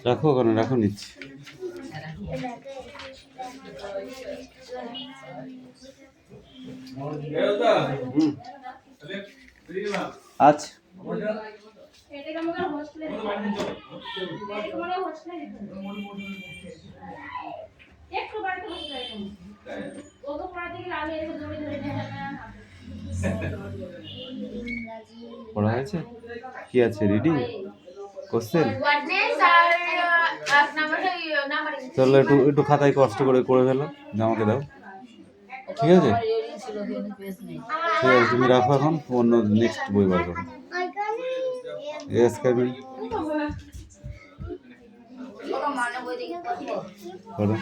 রাখো ওখানে, রাখো নিচ্ছি। আচ্ছা পড়া হয়েছে? কি আছে রিডিং কোশ্চেন? চলো একটু একটু খাতায় কষ্ট করে ফেলো, আমাকে দাও। ঠিক আছে ঠিক আছে, তুমি রাখো এখন, অন্য নেক্সট বই বার করো। ইয়েস কাবিল করো।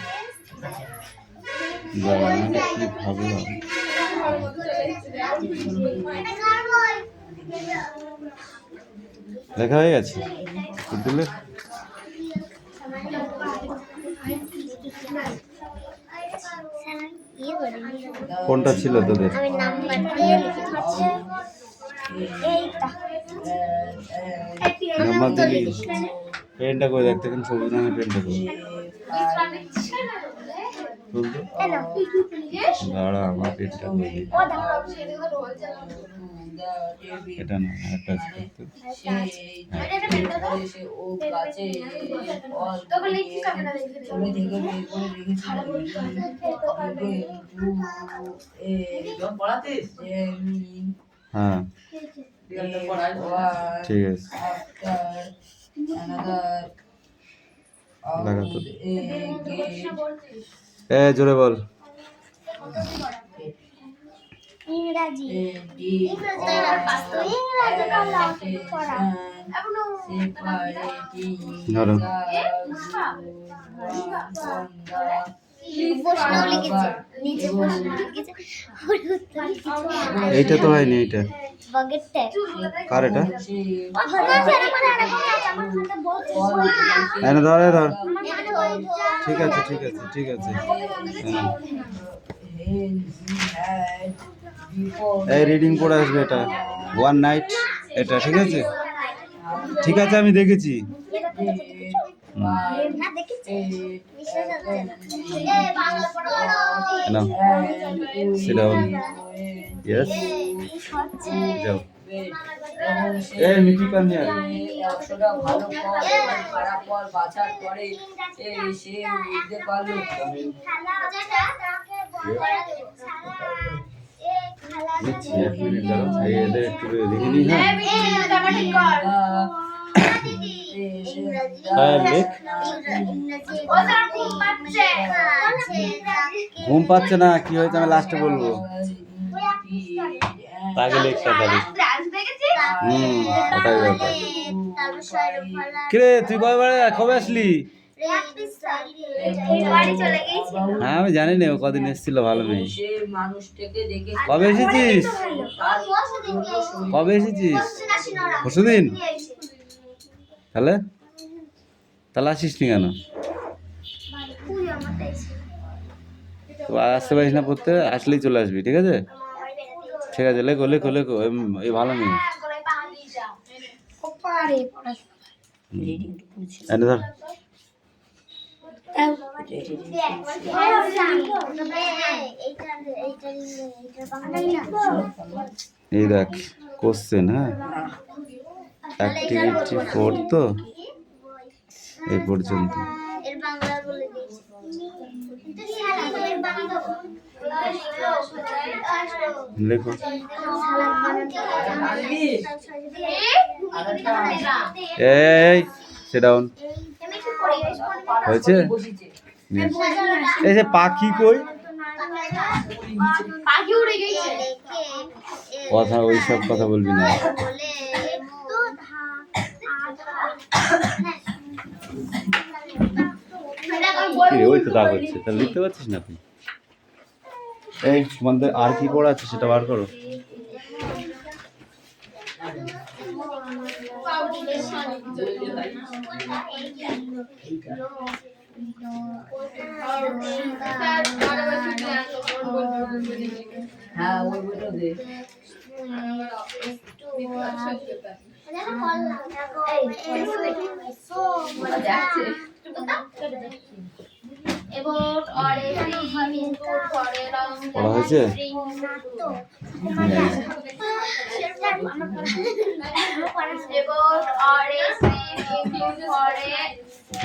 লেখা হয়ে গেছে? কোনটা ছিল তোদের? পেনটা করে দেখতে, কেন সবুজ রঙের পেনটা করে দাঁড়া, আমার পেনটা করে এটা না, একটা হ্যাঁ ঠিক আছে লাগাতো। জোরে বল। ইংরাজি ধরো এইটা তো হয়নি, এইটা কার? এটা ধর ধর, ঠিক আছে ঠিক আছে ঠিক আছে। এই রিডিং পড়ে আসবে, এটা ওয়ান নাইট, এটা ঠিক আছে ঠিক আছে, আমি দেখেছি। যাও ঘুম পাচ্ছে না, কি হয়েছে আমি লাস্টে বলবো। কিরে তুই কবে আসলি? হ্যাঁ আমি জানি না, কদিন এসেছিল, ভালো মেয়ে। কবে এসেছিস? কবে এসেছিস? পরশুদিন? তাহলে আসিস নি কেন? আসতে পারিস না পড়তে, আসলেই চলে আসবি, ঠিক আছে ঠিক আছে। লেখো লেখো লেখো, এই ভালো মেয়ে। ধর এই দেখ কোশ্চেন, হ্যাঁ অ্যাক্টিভিটি 4 তো এই পর্যন্ত। লেখো এই সিট ডাউন হয়েছে। এই যে পাখি কই? কথা ওই সব কথা বলবি না। কি রে, ওই তো দাগ হচ্ছে, তাহলে লিখতে পারছিস না তুই? এই তোমাদের আর কি পড়া আছে সেটা বার করো। হ্যাঁ ওই বইটা দে। পড়া হয়েছে?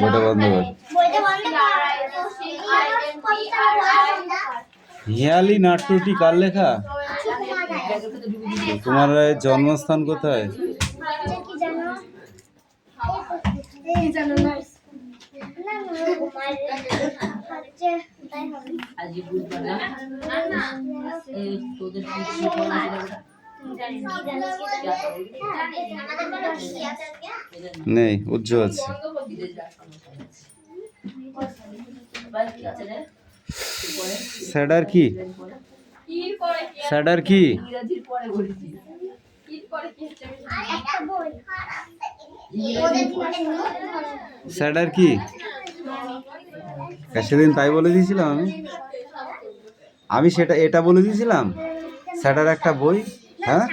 বইটা বন্ধ কর। হিয়ালি নাট্যটি কার লেখা? তোমার জন্মস্থান কোথায়? নেই, উজ্জ্বল আছে। স্যাডার কি? স্যাডার কি? স্যাডার কি? সেদিন তাই বলে দিয়েছিলাম আমি সেটা এটা বলে দিয়েছিলাম স্যাডার একটা বই। হ্যাঁ,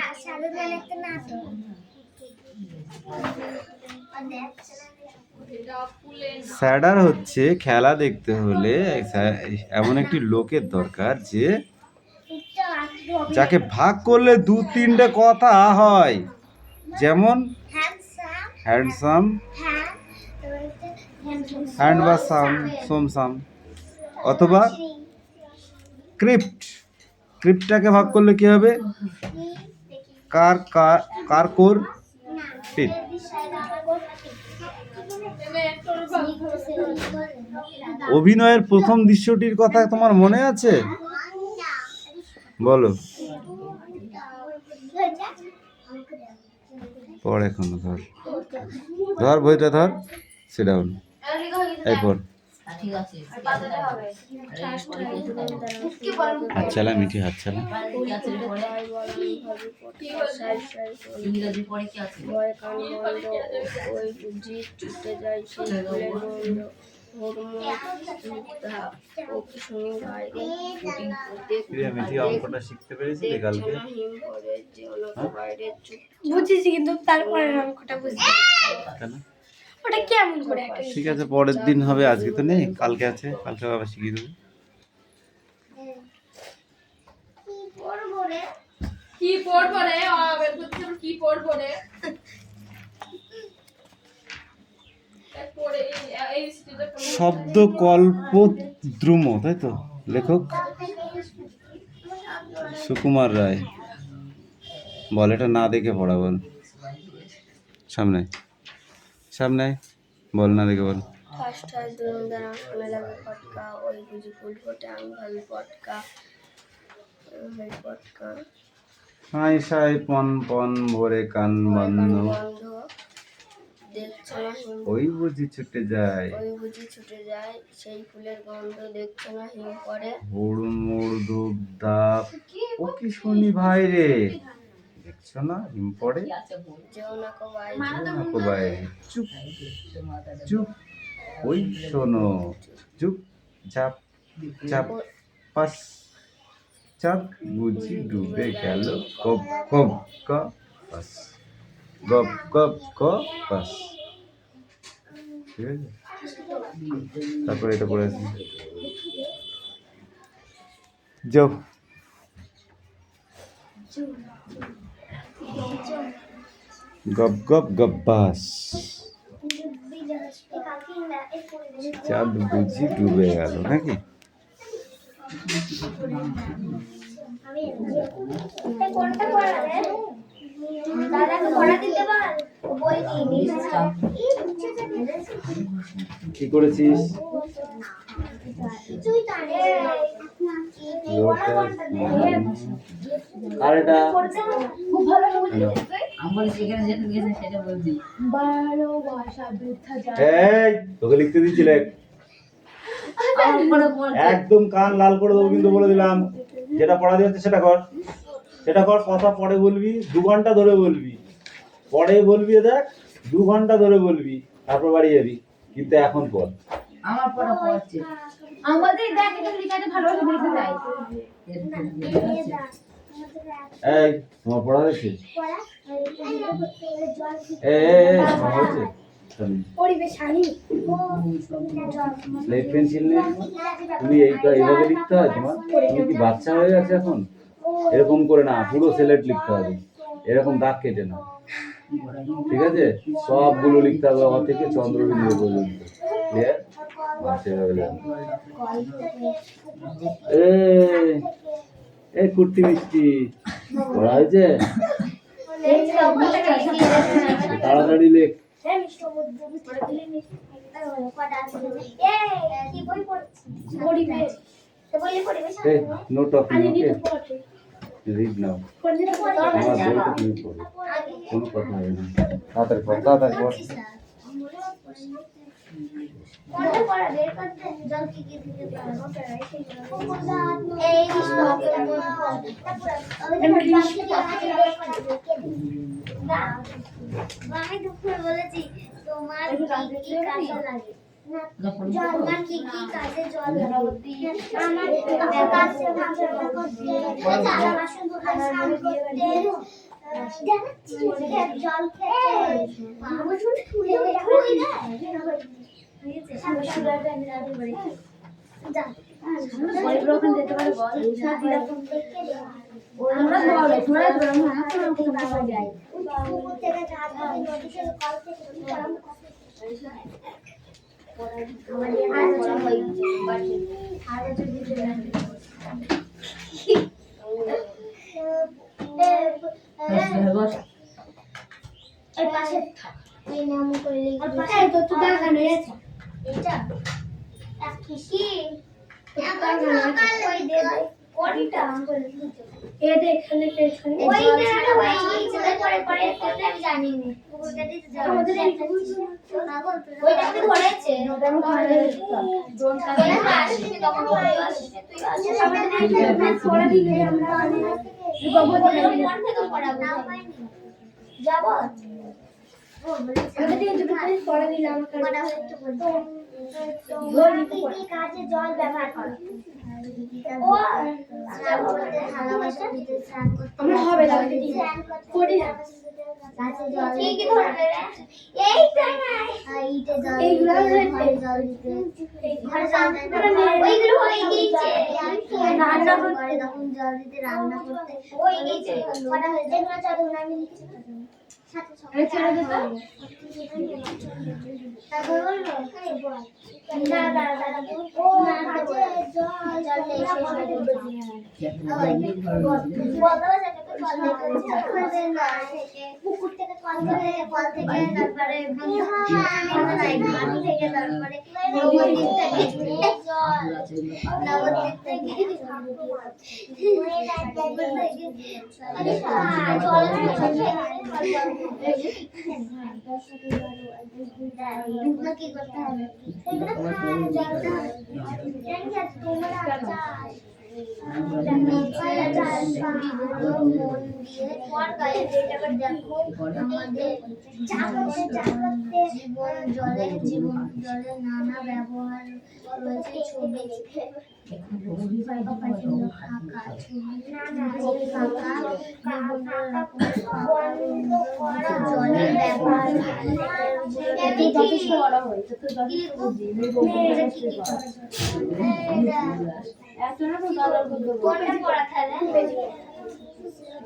স্যাডার হচ্ছে খেলা দেখতে হলে এমন একটি লোকের দরকার যে যাকে ভাগ করলে 2-3টে কথা হয়, যেমন হ্যান্ডসাম, হ্যান্ড বা সাম, সোমসাম, অথবা ক্রিপ্ট। ক্রিপ্টটাকে ভাগ করলে কি হবে? কার কার কোর পিট। অভিনয়ের প্রথম দৃশ্যটির কথা তোমার মনে আছে? বলো। পড় এখন, ধর ধর বইটা ধর, সিট ডাউন, এই পড়। হাত চালা মিঠি, হাত চালা। ইংরেজি পড়ে কি আছে? অঙ্কটা শিখতে পেরেছিলি কালকে? বুঝেছি কিন্তু তারপরে অঙ্কটা বুঝতে ওটা কেমন করে? ঠিক আছে, পরের দিন হবে, আজকে তো নেই, কালকে আছে, কালকে আবার শিখিয়ে দেবো। কি পড়বো রে? কি পড়বো রে? শব্দকল্পদ্রুম, তাই তো? লেখক সুকুমার রায়। বল, এটা না দেখে পড়া, বল। সামনে সামনে বল, না দেখে বল। হাই সাই পন পন ভরে কান বন্ধ, ওই বুঝি ছুটে যায়, সেই ফুলের গন্ধ দেখছো না হিম পড়ে, হুড়মুড় ধূপ ধাপ, ও কি শুনি ভাই রে, দেখছো না হিম পড়ে, চুপ চুপ, ওই শোনো, চুপ চাপ চাপ পাস, চাঁদ বুঝি ডুবে গেল, কব কব ক পাস, গপ গপ ক পাস। ঠিক আছে, তারপরে এটা পড়ে আসি, যাও। গপ গপ গব্বাস, চাঁদ বুঝি ডুবে গেল, নাকি? কি করেছিস? আর এটা তোকে লিখতে দিচ্ছিলে, আমার পড়া পড়ছে একদম কান লাল করে দেবো কিন্তু বলে দিলাম। যেটা পড়া দিয়েছে সেটা কর, সেটা কর। কথা পরে বলবি, 2 ঘন্টা ধরে বলবি, পরে বলবি দেখ 2 ঘন্টা ধরে বলবি, তারপর বাড়ি যাবি, কিন্তু এখন পর। আমার পড়া পড়ছে আমাদের দেখ এটা লিখাতে ভালোভাবে লিখতে চাই এই তোমার পড়া হয়েছে? তোমার হয়েছে? পরিবেশ হানি স্লেট পেন্সিল নেই? তুমি এইভাবে লিখতে হয় তোমার? তুমি কি বাচ্চা হয়ে গেছে এখন? এরকম করে না, পুরো সিলেট লিখতে হবে, এরকম দাগ কেটে না, ঠিক আছে? সবগুলো লিখতে হবে আমার থেকে চন্দ্রবিন্দু পর্যন্ত, ক্লিয়ার? সেভাবে লিখবে। এই কুর্তি মিষ্টি পড়া হয়েছে? তাড়াতাড়ি লেখ। No talking, okay? Read now. আমার বইটা তুমি পড়ো, কোনো কথা হবে না। তাড়াতাড়ি পড়, তাড়াতাড়ি পড়। আমি দুপুরে বলেছি তোমার কি কাজে লাগে জল কি কাজে জল লাগে আমার কাছে ভাষা করতে থালা বাসন ধুতে স্নান করতে জল খেতে আমার শুনে খুলে খুলে হয়েছে সারা সুরাটা আমি রাতে করি যা পরিবর্তন দিতে পারে বল সাথী রকম দেখে আমরা বল তোমরা তোমরা আমরা কোনো কথা যাই পুকুর থেকে ঝাড় দিয়ে নদীতে কল থেকে গরম কাজে জল ব্যবহার করে আমরা হবে না করি না এইগুলো রান্না করতে তখন জল দিতে রান্না করতে ওই গেছে কটা হয়েছে আমি লিখেছি তারপর বলবো না পুকুর থেকে কল থেকে তারপরে থেকে তারপরে নবদ্বীপ থেকে কি করতে হবে জলের নানা ব্যবহার রয়েছে ছবি জলের ব্যবহার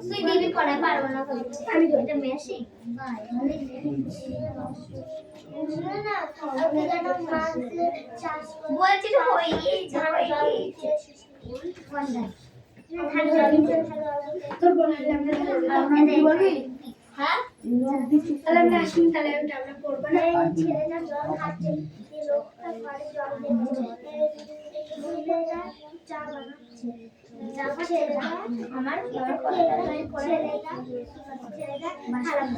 তুই দিবি পড়া পারবো না আমি এটা মেশি বলছি তো হয়ে গিয়েছে তোর বলবি হ্যাঁ তাহলে আমরা আসি তাহলে আমরা পড়বো না ছেলেটা জল খাচ্ছে লোকটা ঘরে জল দিচ্ছে চা বানাচ্ছে আমার ছেলেটা খারাপ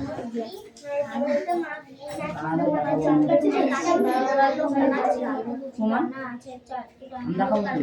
সমান দেখাবো কি?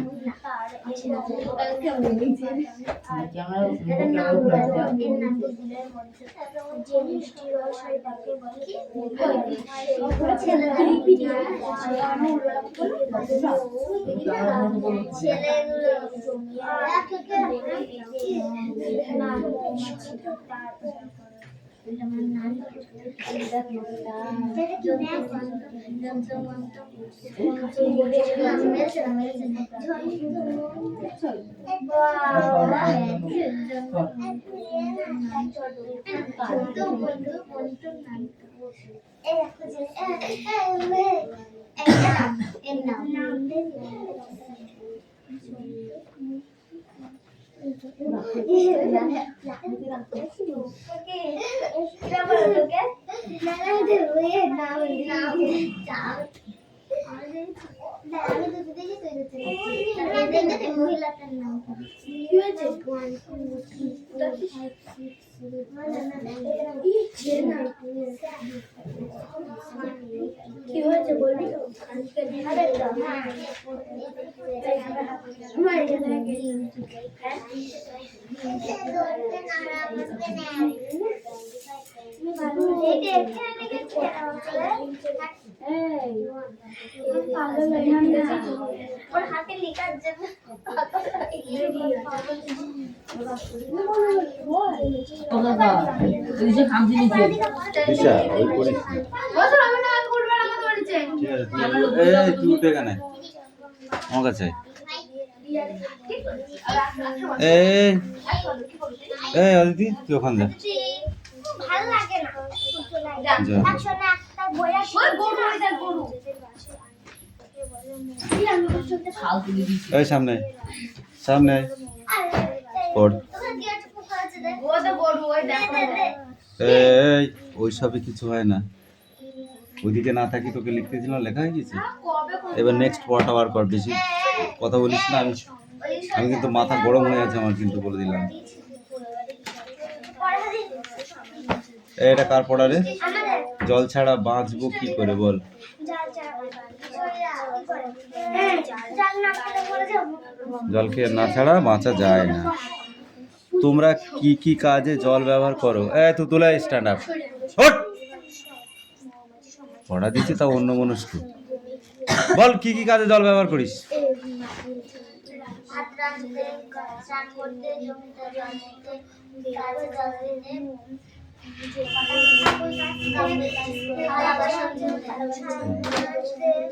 কি হয়েছে বলবি তো? ওর হাতে লেখার জন্য দিশা ওই করিস না। ঠিক আছে, এই তুই উঠে কেন আমার কাছে এই এই অদিতি তুই ওখানে যা ভালো লাগে না যা। একসঙ্গে একটা বই আছে গরু খাল তুলে দিচ্ছি। এই সামনে সামনে আয়। পড়। এই ওইসবে কিছু হয় না, ওইদিকে না থাকি তোকে লিখতে ছিল লেখা হয়ে গেছে। এবার নেক্সট পড়াটা বার কর, বেশি কথা বলিস না। আমি কিন্তু মাথা গরম হয়ে আছে আমার, কিন্তু বলে দিলাম। এটা কার পড়া রে? জল ছাড়া বাঁচবো কি করে বল? জল খেয়ে না ছাড়া বাঁচা যায় না। তোমরা কি কি কাজে জল ব্যবহার করো? তুই তোলা স্ট্যান্ড আপ, পড়া দিচ্ছি তা অন্য মনস্ক। বল কি কি কাজে জল ব্যবহার করিস?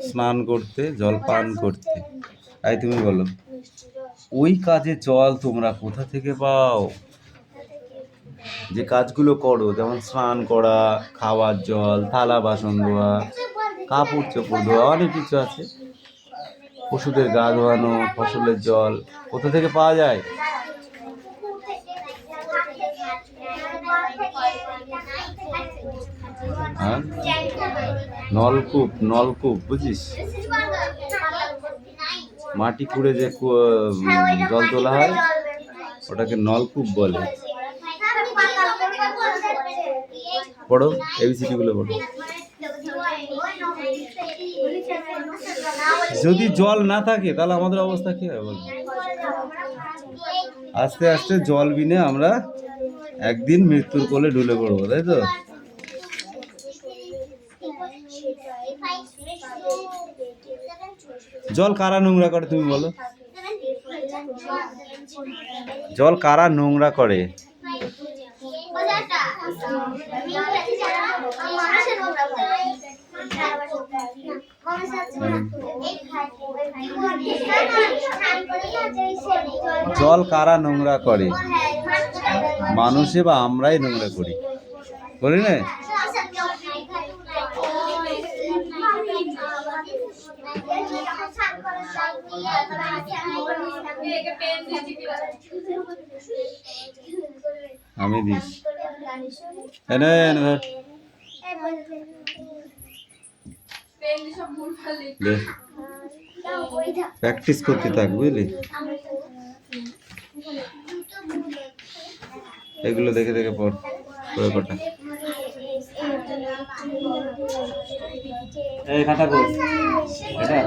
স্নান করতে, জল পান করতে। তাই তুমি বলো ওই কাজে জল তোমরা কোথা থেকে পাও? যে কাজগুলো করো, যেমন স্নান করা, খাওয়ার জল, থালা বাসন ধোয়া, কাপড় চোপড় ধোয়া, অনেক কিছু আছে। পশুদের গা ধোয়ানো, ফসলের জল কোথা থেকে পাওয়া যায়? হ্যাঁ, নলকূপ, নলকূপ বুঝিস? মাটি খুঁড়ে যে জল তোলা হয় ওটাকে নলকূপ বলে। পড়ো, এবিসিডি গুলো পড়ো। যদি জল না থাকে তাহলে আমাদের অবস্থা কি হবে বল? আস্তে আস্তে জল বিনে আমরা একদিন মৃত্যুর কোলে ঢুলে পড়বো, তাই তো? জল কারা নোংরা করে তুমি বলো? জল কারা নোংরা করে? জল কারা নোংরা করে? মানুষে বা আমরাই নোংরা করি, করি না? আমি দিস এনে এনে প্র্যাকটিস করতে থাক, বুঝলি? এগুলো দেখে দেখে পড়, পড়ে কটা এই খাতা কই এটা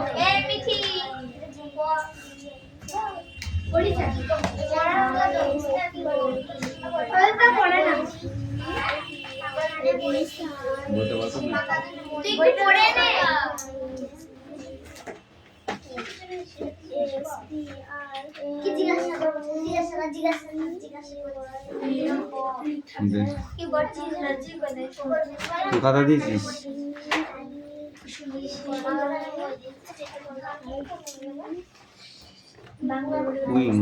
বলতে পারছো না কি জিজ্ঞাসা করবো? জিজ্ঞাসা দে। কি বলছিস রাজি করে তুই খাতা দিয়েছিস উইং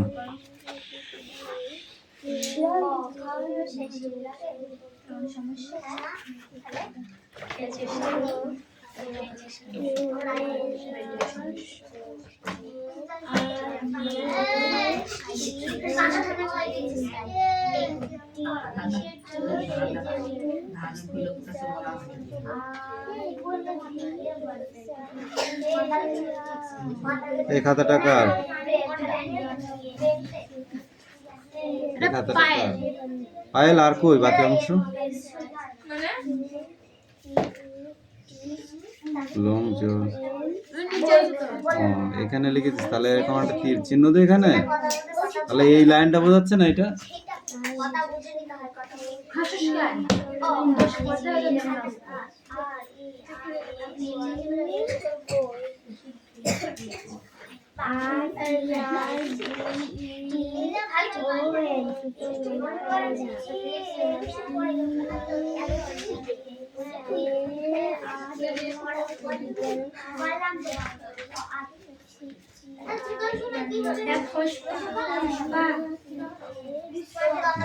এই খাতাটা কার এই খাতাটা কার পায়েল আর কই বাকি অংশ লং জোর এখানে লিখেছিস তাহলে এরকম একটা তীর চিহ্ন দে এখানে তাহলে এই লাইনটা বোঝাচ্ছে না এটা কথা বুঝে নিতে হয় কথা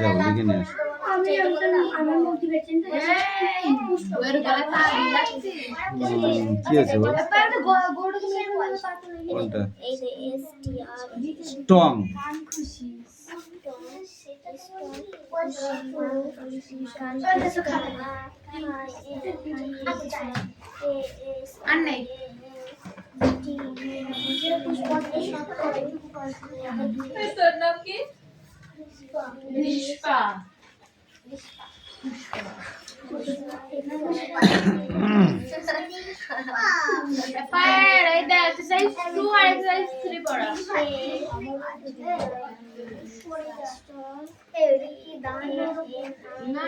যাও লিখে নিয়ে আসো আমার মোটিভেশন কি আছে বল কোনটা স্ট্রং আর নেই তোর নাম কি রিশপা পায়ের এই দে এক্সারসাইজ 2 আর এক্সারসাইজ 3 পড়া না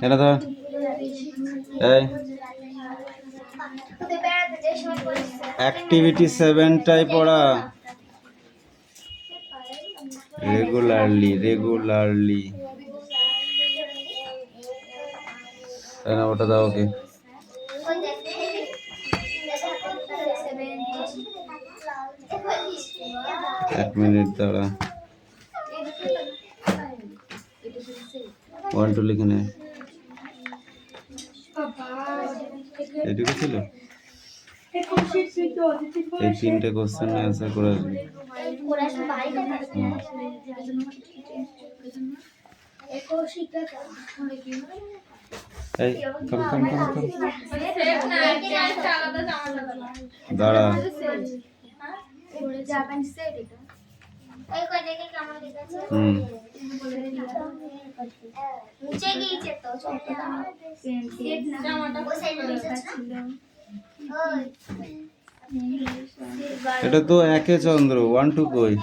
এটা তো এই অ্যাক্টিভিটি 7টাই পড়া রেগুলারলি না ওটা দাও ওকে এক মিনিট দাঁড়া 1 2 লিখে নে এটুকু ছিল এই 3টে কোশ্চেন অ্যানসার করে আসবি এই কম দাঁড়া এটা তো একে চন্দ্র 1 2 কই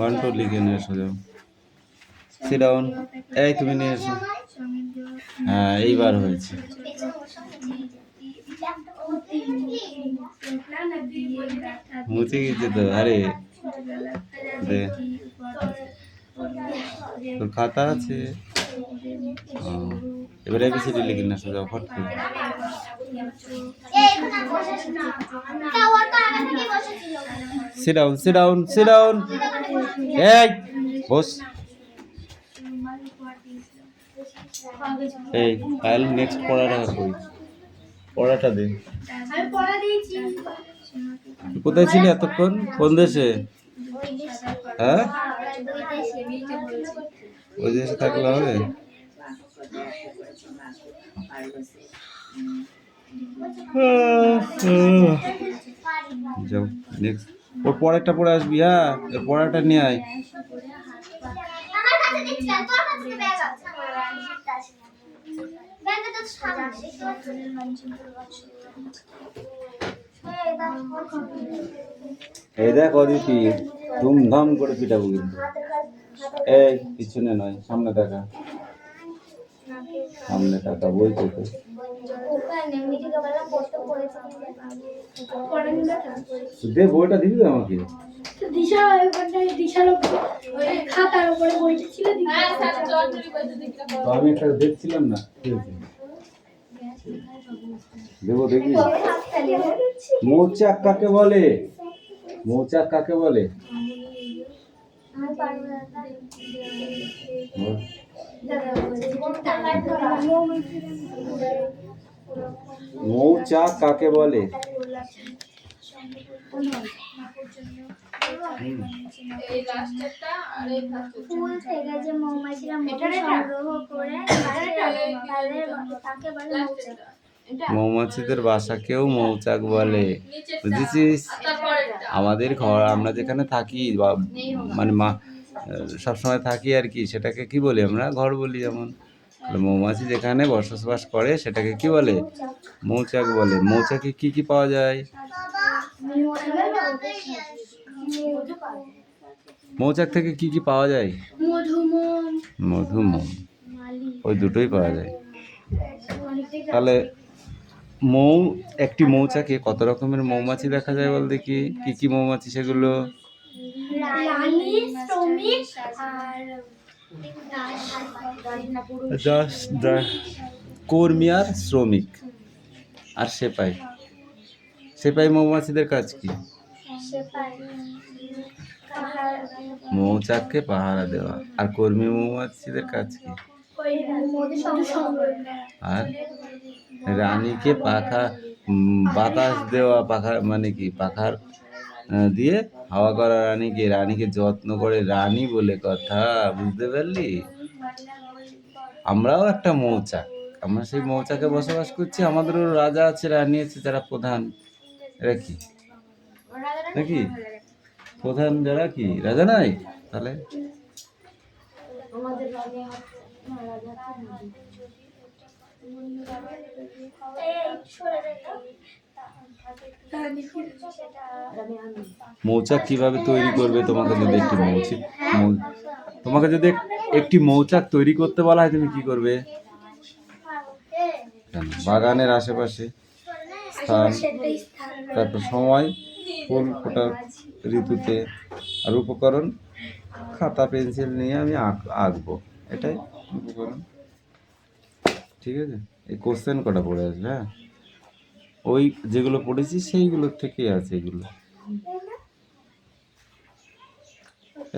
1 2 লিখে নিয়ে এসো যাও সিট ডাউন এই তুমি নিয়ে এসো হ্যাঁ এইবার হয়েছে মুছে গেছে তো আরে দে তোর খাতা আছে এবার এবিসিডি লিখে না সোজা ফট করে sit down এই বস এই ফাইল নেক্সট পড়াটা কই পড়াটা দে আমি পড়া দিয়েছি তুই কোথায় ছিলি এতক্ষণ? কোন দেশে? হ্যাঁ, ওই দেশে থাকলে হবে? যাও নেক্সট, ওর পরেরটা পরে আসবি। হ্যাঁ, এর পরেরটা নিয়ে আয়। আমার কাছে দিচ্ছি আর তোর কাছে ব্যাগ আছে আমার কাছে আছে ব্যাগে তো সামনে এই দেখ অদিতি, ধুমধাম করে পিটাবো কিন্তু। এই পিছনে নয়, সামনে টাকা, সামনে টাকা বলছে তো। ওখানে মিটিকে বললাম বসতে পড়েছে দে বইটা দিবি তো আমাকে। খাতার উপরে বইটা ছিল তো আমি একটা দেখছিলাম না, কি হয়েছে? দেবো দেখবি। মৌচাক কাকে বলে? মৌচাক কাকে বলে? বল। মৌচাক কাকে বলে? ফুল থেকে যে মৌমাছিরা মধু সংগ্রহ করে তাকে বলে মৌচাক। মৌমাছিদের বাসাকেও মৌচাক বলে, বুঝেছিস? আমাদের ঘর, আমরা যেখানে থাকি বা মানে সবসময় থাকি আর কি, সেটাকে কি বলি আমরা? ঘর বলি। যেমন মৌমাছি যেখানে বসবাস করে সেটাকে কি বলে? মৌচাক বলে। মৌচাকে কি কি পাওয়া যায়? মৌচাক থেকে কি কি পাওয়া যায়? মধু, মোম, ওই দুটোই পাওয়া যায়। তাহলে একটি মৌচাকে কত রকমের মৌমাছি দেখা যায় বল দেখি? কি কি মৌমাছি সেগুলো? রানী, শ্রমিক আর কর্মী আর শ্রমিক আর সেপাই। সেপাই মৌমাছিদের কাজ কি? মৌচাককে পাহারা দেওয়া। আর কর্মী মৌমাছিদের কাজ কি? আর রানীকে বাতাস দেওয়া, পাখা মানে কি? পাখার দিয়ে হাওয়া করা রানীকে, রানীকে যত্ন করে রানী বলে কথা, বুঝতে পারলি? আমরাও একটা মৌচাক, আমরা সেই মৌচাকে বসবাস করছি। আমাদেরও রাজা আছে, রানী আছে, যারা প্রধান। এরা কি নাকি প্রধান? যারা কি রাজা নাই? তাহলে মৌচাক কিভাবে তৈরি করবে? তোমাকে যদি একটি মৌচাক তৈরি করতে বলা হয়, তুমি কি করবে? বাগানের আশেপাশে স্থান, তারপর সময়, ফুল ফোটার ঋতুতে, আর উপকরণ খাতা পেন্সিল নিয়ে আমি আঁকবো, এটাই উপকরণ। ঠিক আছে? এই কোশ্চেন কটা পড়ে আসবে? হ্যাঁ, ওই যেগুলো পড়েছি সেইগুলোর থেকেই আছে এগুলো।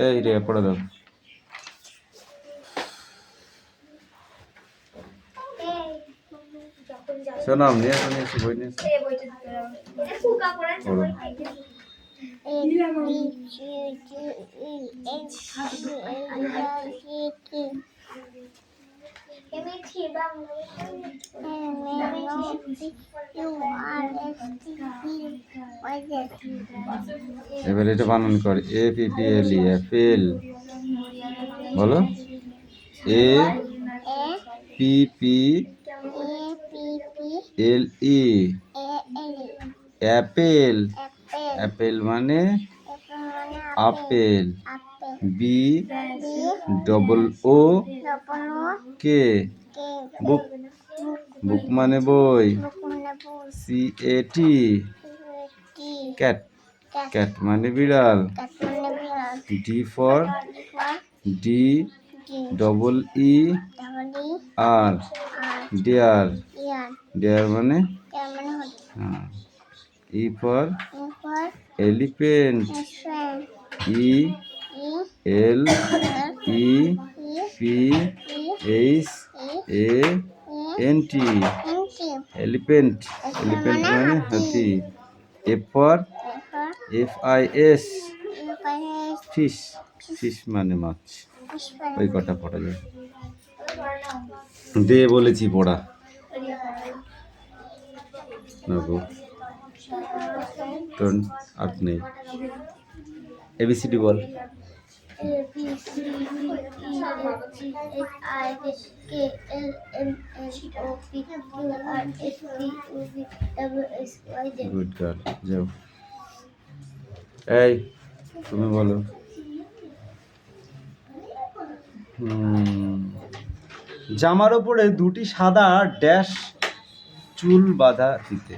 এই রে পড়ে দাও। শোনাম নিয়ে এসে বই নিয়ে এবার এটা বানান কর। APPLE, Apple. বলো। APPLE, Apple. অ্যাপেল মানে আপেল। BOOK, বুক। বুক মানে বই। CAT, cat. ক্যাট মানে বিড়াল। D for DEER, deer. Deer মানে E for elephant, ELEPHANT, elephant। Elephant মানে হাতি। F for FIS fish, fish মানে মাছ। ওই কটা পড়া যায়, দে বলেছি পড়া। নগো তোর আর নেই। ABCD বল। গুড গার্ল, যাও। এই তুমি বলো। জামার ওপরে দুটি সাদা ড্যাশ চুল বাঁধা ফিতে।